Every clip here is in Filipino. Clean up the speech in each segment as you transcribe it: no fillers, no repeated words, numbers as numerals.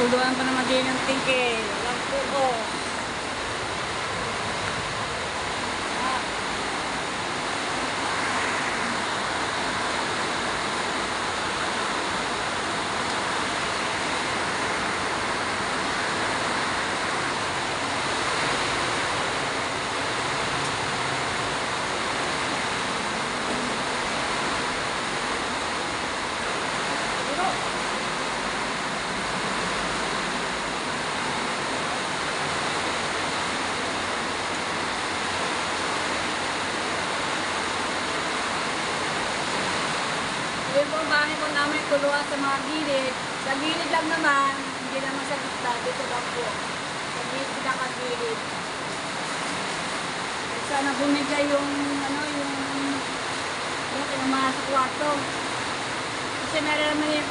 Luluan pa naman din ng tingke. Walang puko. Yung pong bahay po namin kuluan sa mga gilid. Sa gilid lang naman, hindi naman sa gitna, dito lang po. Sa gilid, pinakagilid. Sana bumigay yung, yung mga sa kwarto. Kasi meron naman yung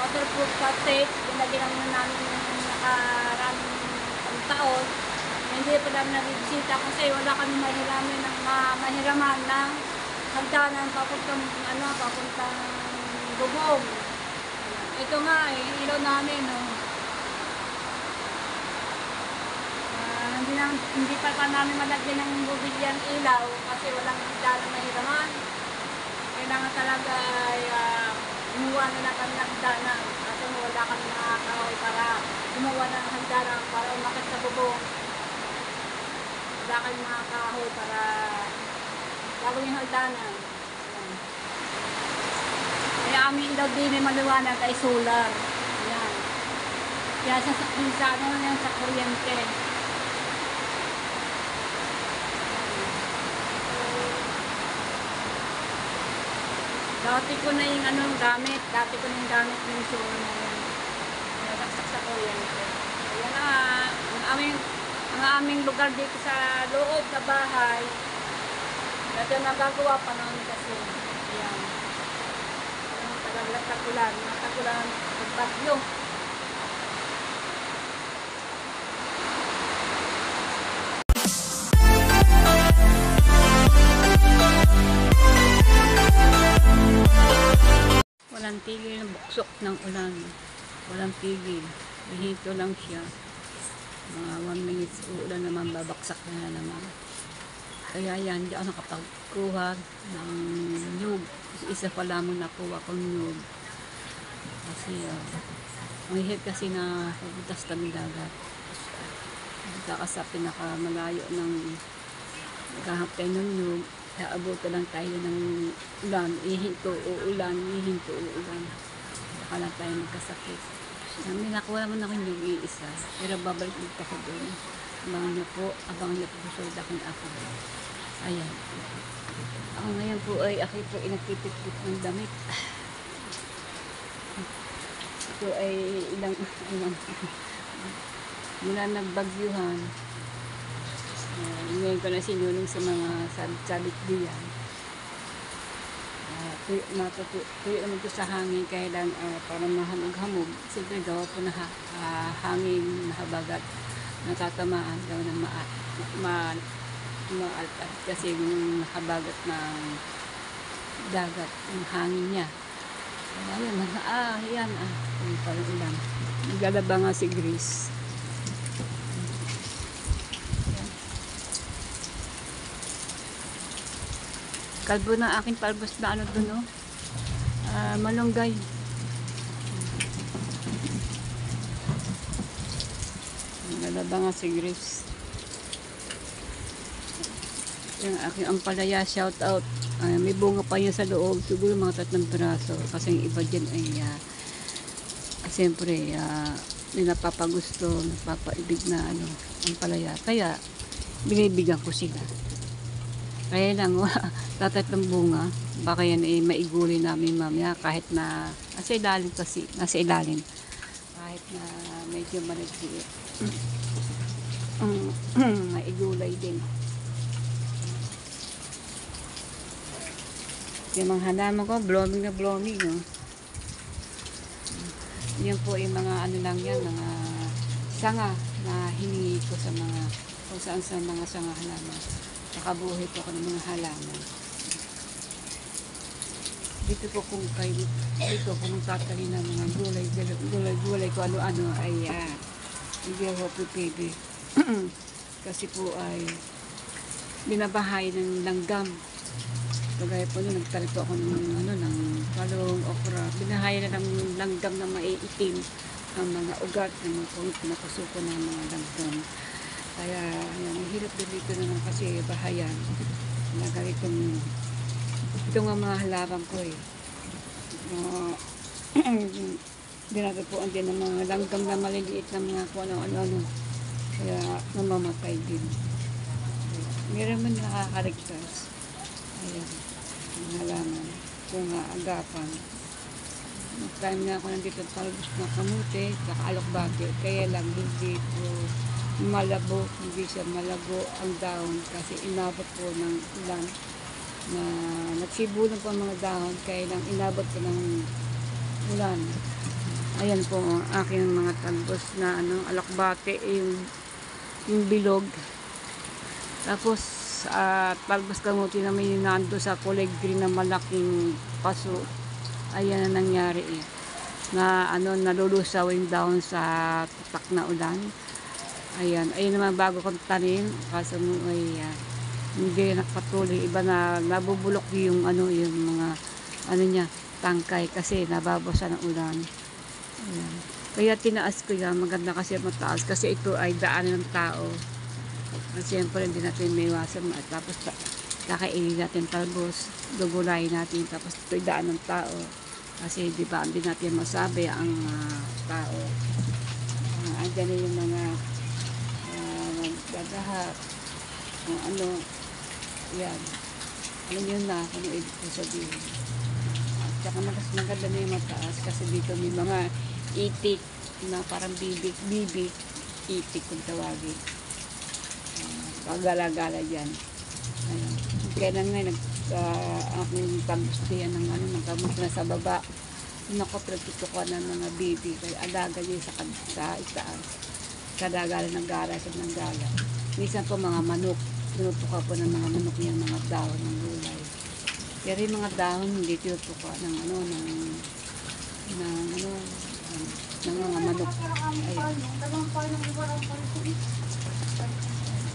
waterproof tape, pinagyan naman namin yung nakaraming taon. Hindi pa namin nabibisita kasi wala kami mahiraman ng hagdanan papuntang bubong. Ito nga ilaw namin, no. Hindi pa namin malagyan ng bubilyang ilaw kasi walang hagdanan mahiraman. Kailangan talaga ay gumawa na kami ng hagdanan kasi wala kami nakakahoy para gumawa ng hagdanan para umakit sa bubong. Wala kami nakakahoy para gagawin yung hagdanan. Kaya aming daw din may maliwanag ay solar. Ayan. Kaya sa kuryente. Dati ko na yung gamit. Yung solar na yan. Nasaksak sa kuryente. Ayan na. Ang aming lugar dito sa loob sa bahay. Dati nagagawa pa namin kasi. Ayan. Tagulan. Bagyo. Walang tigil ng buksok ng ulan. Walang tigil. Ihito lang siya. Mga 1 minutes uulan naman, babaksak na naman. Kaya yan, di ako nakapagkuha ng nyug. Isa pa lamang nakuha kong nyug. Kasi, mahihit kasi na pupuntas kami dagat. Saka sa pinakamalayo ng maghahampay ng nyug, abuto lang tayo ng ulan. Ihinto, uulan. Saka lang tayo magkasakit. May nakuha naman ako yung iisa. Pero babalik ulit ako doon. Abangan niyo po susunod akong ako. Ayan. Ako ngayon po ay ako po inagpipit-pit ng damit. Ito ay ilang mula nagbagyuhan. Ngayon ko na sinulong sa mga sabit diyan. Tuyo naman ito sa hangin kaya lang para mahamog-hamog. Siyempre gawa po na hangin nahabagat. Natatamaan daw ng maalpat kasi yung nakabagat ng dagat, yung hangin niya. Ayan, yung parang ulan. Naglalaba nga si Grace. Kalbo na aking palbos na doon, no? Malunggay. Nalaba nga si Grace. Yung aking ampalaya, shout out. May bunga pa yan sa loob. Siguro mga 3 piraso. Kasi yung iba dyan ay siyempre napapagusto, napapaibig na ampalaya. Kaya binibigyan ko sila. Kaya lang, tatatang bunga. Baka yan ay maiguli namin mamaya kahit na nasa ilalim. Kahit na medyo managsiit. Maigulay din. Yung mga halaman ko, blooming na blooming. No? Yan po yung mga lang yan, mga sanga na hiningi ko sa mga, kung saan sa mga sanga halaman. Nakabuhay po ako ng mga halaman. dito po kung kayo dito kung magtatanim ng mga gulay ko ano-ano ay hindi ako pipili. Kasi po ay binabahay ng langgam. Kagaya po nung nagtanim po ako ng ng palong, okra, binahay na ng langgam na maiitim ang mga ugat ng mga pinapasuko ng mga langgam. Kaya ayan, hirap din dito naman kasi bahayan na ganitong ito nga mga halaman ko dinadapuan din ng mga langgam na maliliit na mga kung ano-ano. Kaya namamatay din. Meron man nakakaligtas. Ayan, ang halaman. Ito nga, agapan. Time na ako nandito talbos na kamuti, kakaalokbate. Kaya lang hindi po malabo, hindi siya malago ang dahon kasi inabot po ng ulan na nagsibulong po ang mga dahon kaya lang inabot po ng ulan. Ayan po ang aking mga talbos na alokbate, yung bilog. Tapos talbos kamuti na may nando sa kulay green na malaking paso. Ayan na nangyari na nalulusaw yung dahon sa tatak na ulan. Ayun naman bago kong tanim kaso ay hindi nakapatuloy, iba na nabubulok yung yung mga niya tangkay kasi nababasa ng ulan. Ayan. Kaya tinaas ko yan, maganda kasi mataas kasi ito ay daanan ng tao. At siyempre hindi natin may iwasan tapos kakainin natin talbos, gugulayin natin tapos ito'y daan ng tao kasi di ba hindi natin masabi ang tao. Andyan na yung mga gagahat yan yun na kung ano ibig ko sabihin. At saka mas maganda na yung mataas kasi dito may mga itik na parang bibig itik kung tawagin. Pagala-gala dyan. Ayun. Kaya lang ngayon aking talbos diyan ng kamot na sa baba. Nakapagtutukan ng mga bibi kaya alaga niya sa itaas. Kadagala ng gala sa ng gala. Minsan po mga manok, tinutuka po ng mga manok niyan, mga dahon ng gulay. Pero yung mga dahon hindi tinutuka ng ng mga manok. Ayun.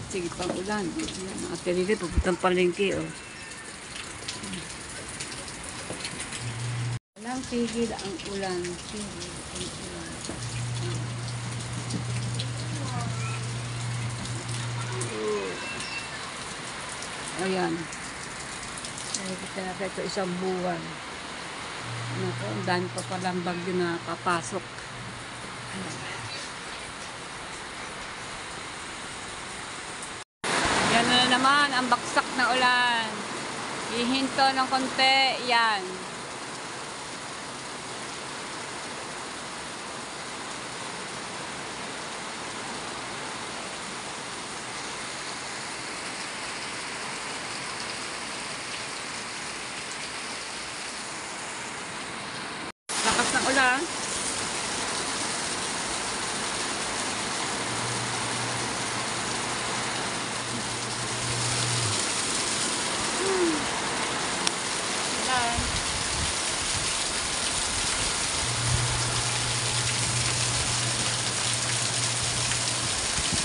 Sige pang ulan. Mga terili, pupuntang palengke Walang tigil ang ulan. Tigil ang ulan. Ayan. Nakikita natin ito isang buwan. Ang dami pa palang bagyo na papasok. Yan na naman ang baksak na ulan. Ihinto ng konti. Yan. Lakas ng ulan. Ulan.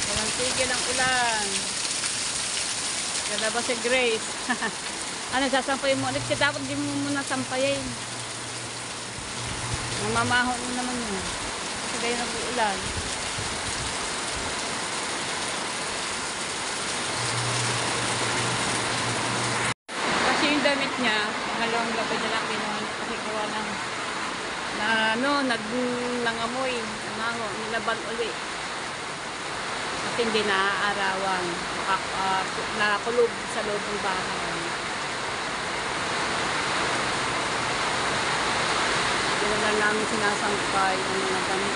Walang tigil ang ulan. Lalabas si Grace. Sasampayin mo ulit ka. Dapat di mo muna sampayin. Namamahon mo naman yun. Kasi kayo nag-uulan. Kasi yung damit niya, pangalawang gabi niya lang kinuha kasi kawa ng nangamoy, nangaho, nilaban uli. At hindi naaarawan. Nakakulog sa loob ng bahay. Wala namin sinasampay ang mga damit.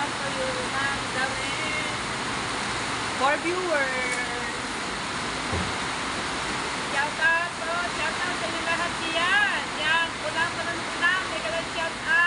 naman po yung mga damit for viewers. Shout out po, shout out sa inyo lahat diyan. Yan, ulang, may kalang shout out.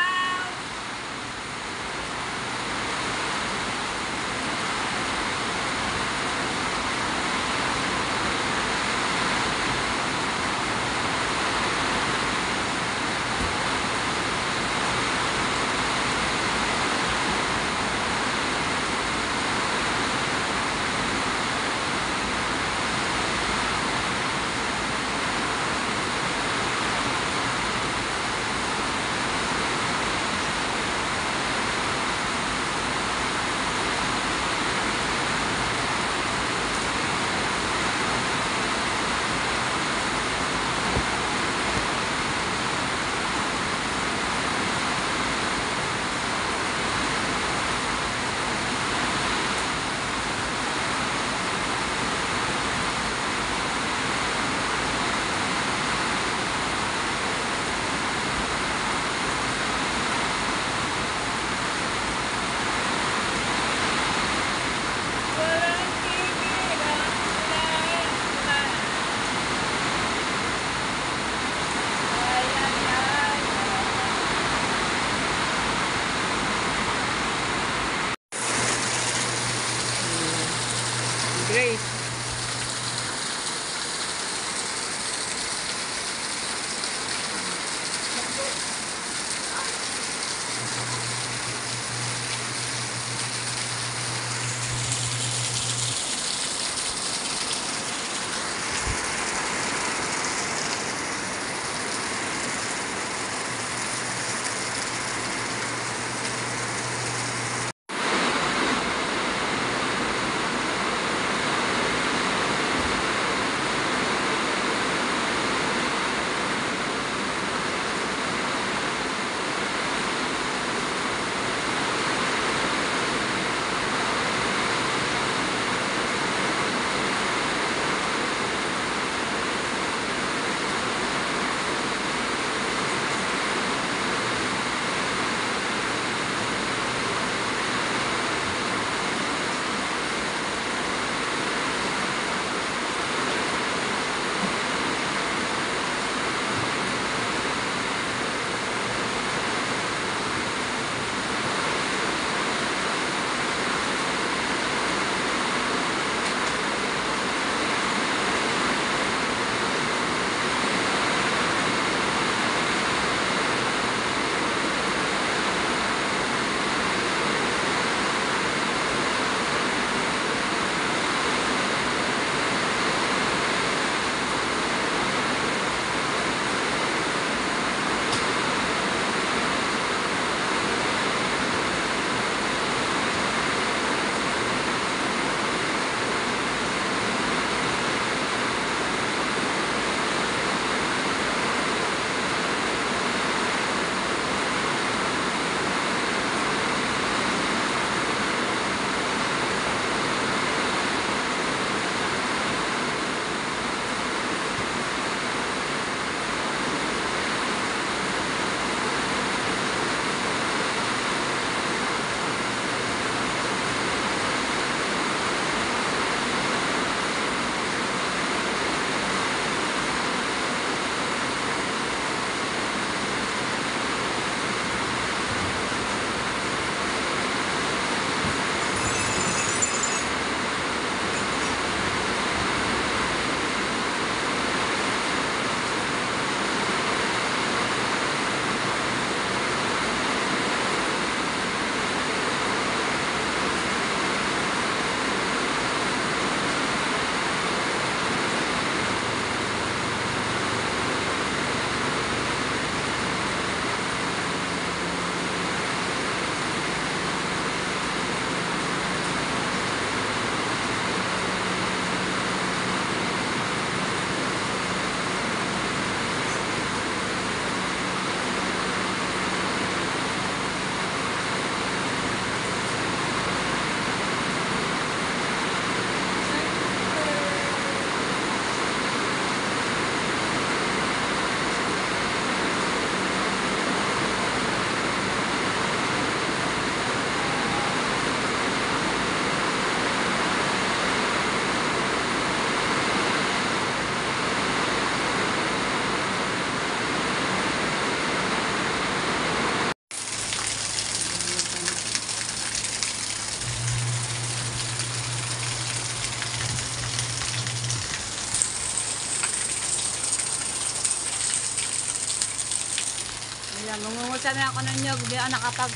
Yan, mangungusa na ako ng nyog, hindi ako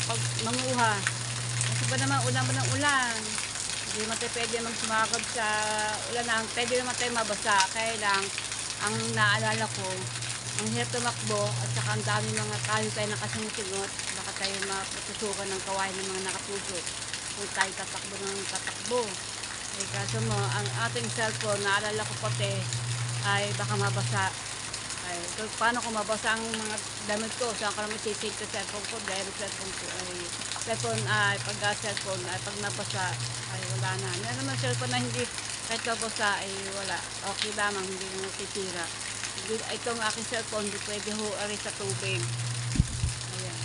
manguha. Kasi ba naman, ulan ba ng ulan? Hindi naman tayo pwede magsumakab sa ulan na. Pwede naman tayo mabasa. Kaya lang, ang naalala ko, ang hirap tumakbo at saka ang dami mga tayo nakasimusingot. Baka tayo matutusukan ng kawain ng mga nakatusok. Kung tayo tatakbo ng tatakbo. Eh, kaso mo, ang ating cellphone, naalala ko pati, ay baka mabasa. Ay, so, paano kung mabasa ang mga damit ko? Saan ko naman sisig sa cellphone ko? Dahil cellphone ko ay pag-cellphone ay pag nabasa ay wala na. Meron naman cellphone na hindi kahit nabasa ay wala. Okay lamang, hindi na titira. Itong aking cellphone, hindi pwede huari sa tubig. Ayan.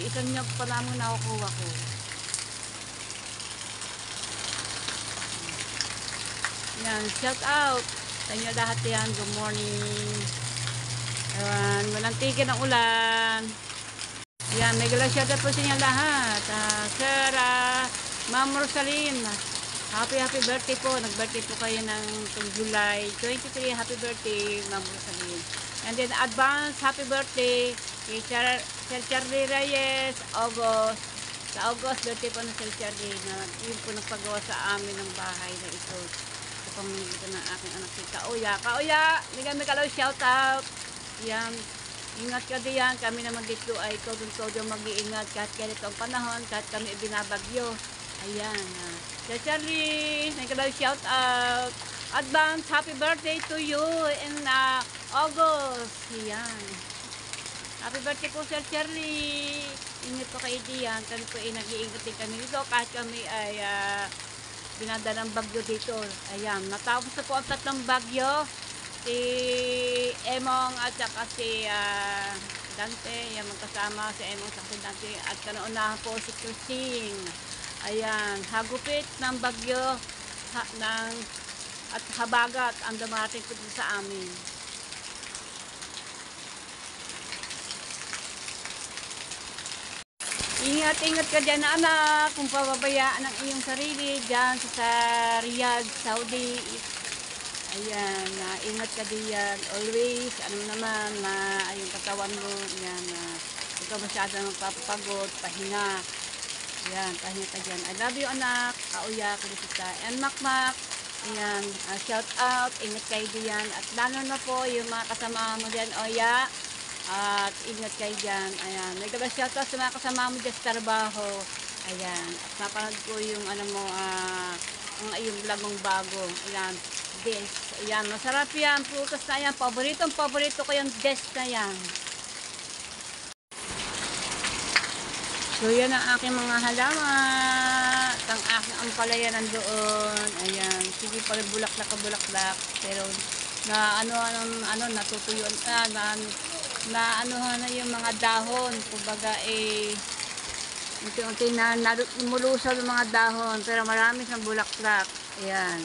Isang nyog pa lamang nakukuha ko. Yan, shout out sa inyo lahat yan. Good morning. Ayan, walang tigil ng ulan. Yan, may galang shout out po sa inyo lahat. Sir, Ma'am Rosalyn, happy birthday po. Nag-birthday po kayo ng July 23. Happy birthday, Ma'am Rosalyn. And then, advance happy birthday kay Sir Charlie Reyes, August. Sa August, birthday po ng Sir Charlie na yun po nagpagawa sa amin ng bahay na ito. Pamilito ng aking anak si Kauya. Kauya, bigyan mo kalaw shout out. Yan, ingat ka diyan. Kami naman dito ay todo mag-iingat kahit ganito ang panahon, kahit kami ibinabagyo. Ayan. Sir Charlie, nagkalaw shout out. Advance happy birthday to you in August. Yan. Happy birthday po Sir Charlie. Ingat po kayo diyan. Kami po ay nag-iingat din kami dito kahit kami ay binadalang bagyo dito. Ayan, natapos na po ang 3 bagyo. Si Emong at saka si Dante. Yan, magkasama si Emong at si Dante. At kanaunahan po si Christine. Ayan, hagupit ng bagyo at habagat ang dumating po sa amin. Ingat ka dyan na anak, kung pababayaan ang iyong sarili dyan sa Riyadh, Saudi. Ayan, ingat ka diyan, always, ano naman, yung katawan mo, yan, huwag ka masyadong magpapagod, pahinga. Ayan, pahinga ka dyan. I love you anak, Kauya, Kulisita, and Makmak. Ayan, shout out, ingat kayo diyan. At lalo na po yung mga kasama mo dyan, Oya. At ingat kayo dyan. Ayan. May gabas shoutout sa mga kasama mo dyan sa trabaho. Ayan. At napanood ko yung ano mo, ang iyong vlog mong bago. Ayan. Des. Ayan. Masarap yan. Prutas na yan. Paborito ko yung des na yan. So yan ang aking mga halaman. At ang aking ampalaya nandoon. Ayan. Sige pala bulaklak. Pero natutuyuan na anuhan na yung mga dahon, kumbaga unti-unti na lumulusaw yung mga dahon, pero marami siyang bulaklak. Ayan.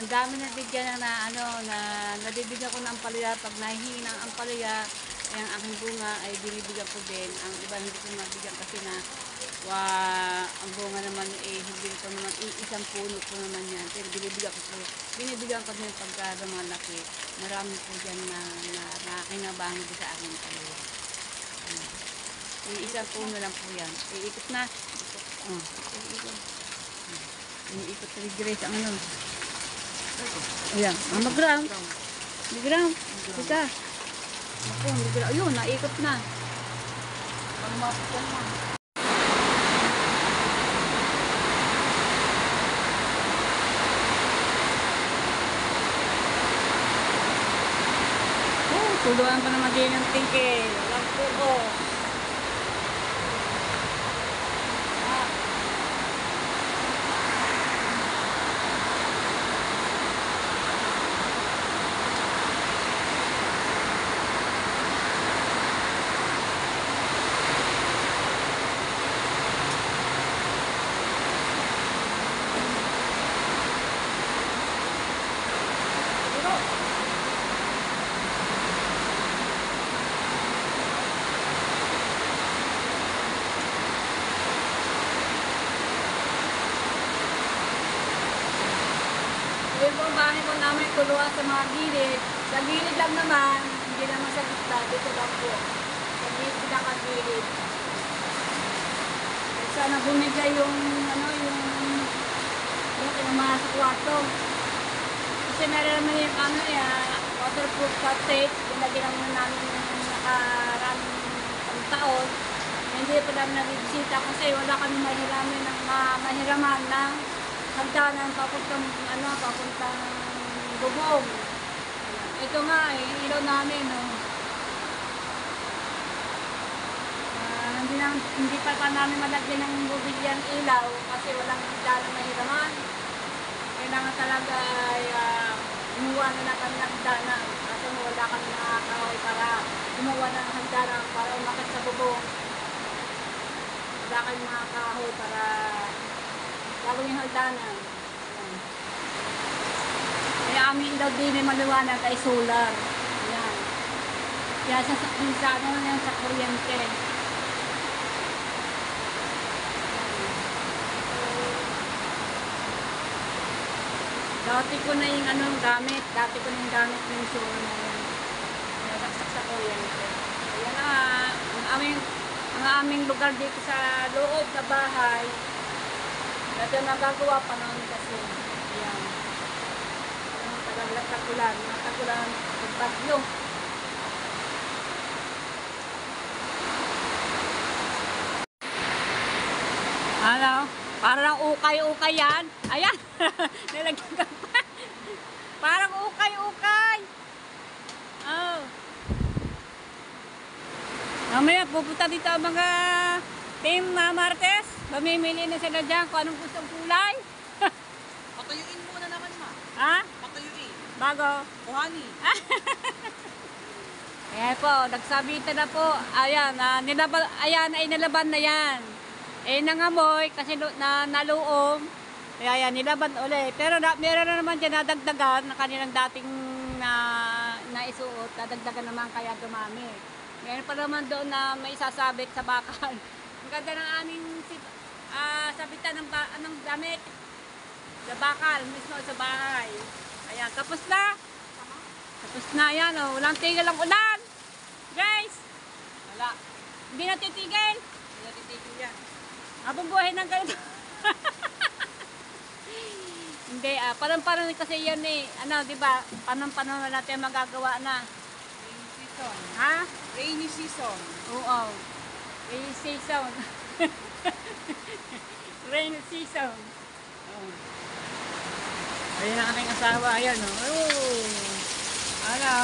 Ang dami na bigyan na nabibigyan ko ng ampalaya. Pag nahihingi ng ampalaya, ay ang aking bunga ay binibigyan ko din. Ang iba hindi ko mabigyan kasi ang bunga naman hindi ko naman isang puno po naman yan, pero binibigyan ko din pagka lumalaki. Marami po dyan na kinabahan din sa akin palaya. Isang puno lang po yan. Iikot na. Iikot na Grace ang ano. Ayan, mag-ground. Mag-ground. Ika. Ako, mag-ground. Ayun, naikot na. Pag-mapit ka na. Tuluan pa naman din ng tingke. Walang pugo. Yung bahay po namin tuluan sa mga gilid. Sa gilid lang naman, hindi naman sa gitna, dito lang po. Sa gilid, pinakagilid. Sana bumigay yung, ano, yung pinamahal sa kwarto. Kasi meron naman yung, ano, waterproof tape, pinagyan naman namin yung nakaraming taon. Hindi pa lang nabibisita kasi wala kami mahiraman ng hagdanan papuntang, ano, papuntang bubong. Ito nga, ilaw namin, no. Hindi pa namin malagyan ng bubilyang ilaw kasi walang hagdanan mahiraman. Kailangan talaga ay gumawa na lang kami ng hagdanan kasi wala kami nakakahoy para gumawa ng hagdanan para umakit sa bubong. Wala kami makakahoy para gagawin yung hagdanan. Kaya amin daw din may maliwanag ay solar. Ayan. Kaya sa ano yan, sa kuryente. Dati ko na yung anong gamit. Dati ko na yung gamit yung solar na yan. Nasaksak sa kuryente. Ayan na, ang aming lugar dito sa loob na bahay. Dati nagagawa pa namin kasi. Ayan. Talagang tagulan. Tagulan. Bagyo. Ano? Parang ukay-ukay yan. Ayan. Nilagyan ka pa. Parang ukay-ukay. Oh. Mamaya pupunta dito ang mga team Martes. Mamimili na sila dyan kung anong gustong kulay. Patuyuin muna naman, ma. Ha? Patuyuin. Bago? Kuhani. Ayan po, nagsabitan na po. Ayan, ayan ay nalaban na yan. Nangamoy kasi naluom. Kaya yan, nilaban ulit. Pero meron na naman dyan nadagdagan na kanilang dating naisuot. Nadagdagan naman kaya dumami. Meron pa naman doon na may sasabit sa bakal. Ang ganda ng aming sabitan ng damit. Sa bakal, mismo sa bahay. Ayan, tapos na. Tapos na yan, oh. Walang tigil ang ulan. Guys! Wala. Hindi na titigil. Hindi natin tigil yan. Habang buhay ng ganito. Hindi, parang kasi yan eh. Ano, di ba? Panang-panang na natin magagawa na. Rainy season. Ha? Rainy season. Oo. Rainy season. Rainy season. Oh. Ayan ang aking asawa. Ayan, oh. Ano?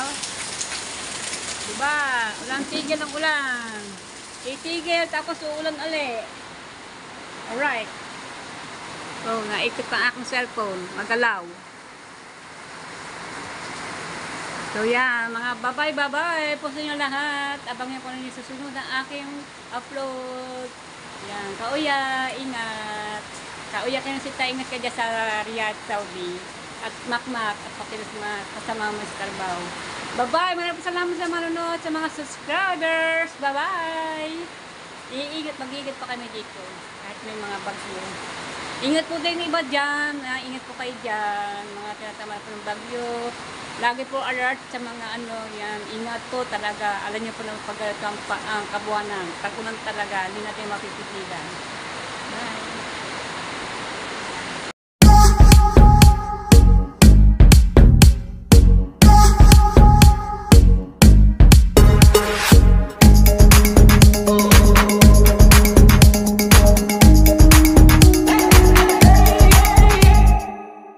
Diba? Walang tigil ng ulan. Titigil, tapos uulan ulit. Alright. So, naikot ang aking cellphone. Magalaw. So, yan. Mga bye-bye. Puso nyo lahat. Abangan ko na yung susunod ang aking upload. Yan. Kauya, ingat. Kauya kayo si ingat ka dyan sa Riyadh, Saudi. At makmak at pakilismat kasama mo sa trabaho. Bye-bye! Maraming salamat sa manonood, sa mga subscribers. Bye-bye! Mag-iingat pa kami dito. Kahit may mga bagyo. Ingat po din iba dyan. Ingat po kayo dyan. Mga tinatama po ng bagyo. Lagi po alert sa mga ano yan. Ingat po talaga. Alam niyo po na pag ang kabuwanan. Tagunan talaga. Hindi natin mapipigilan.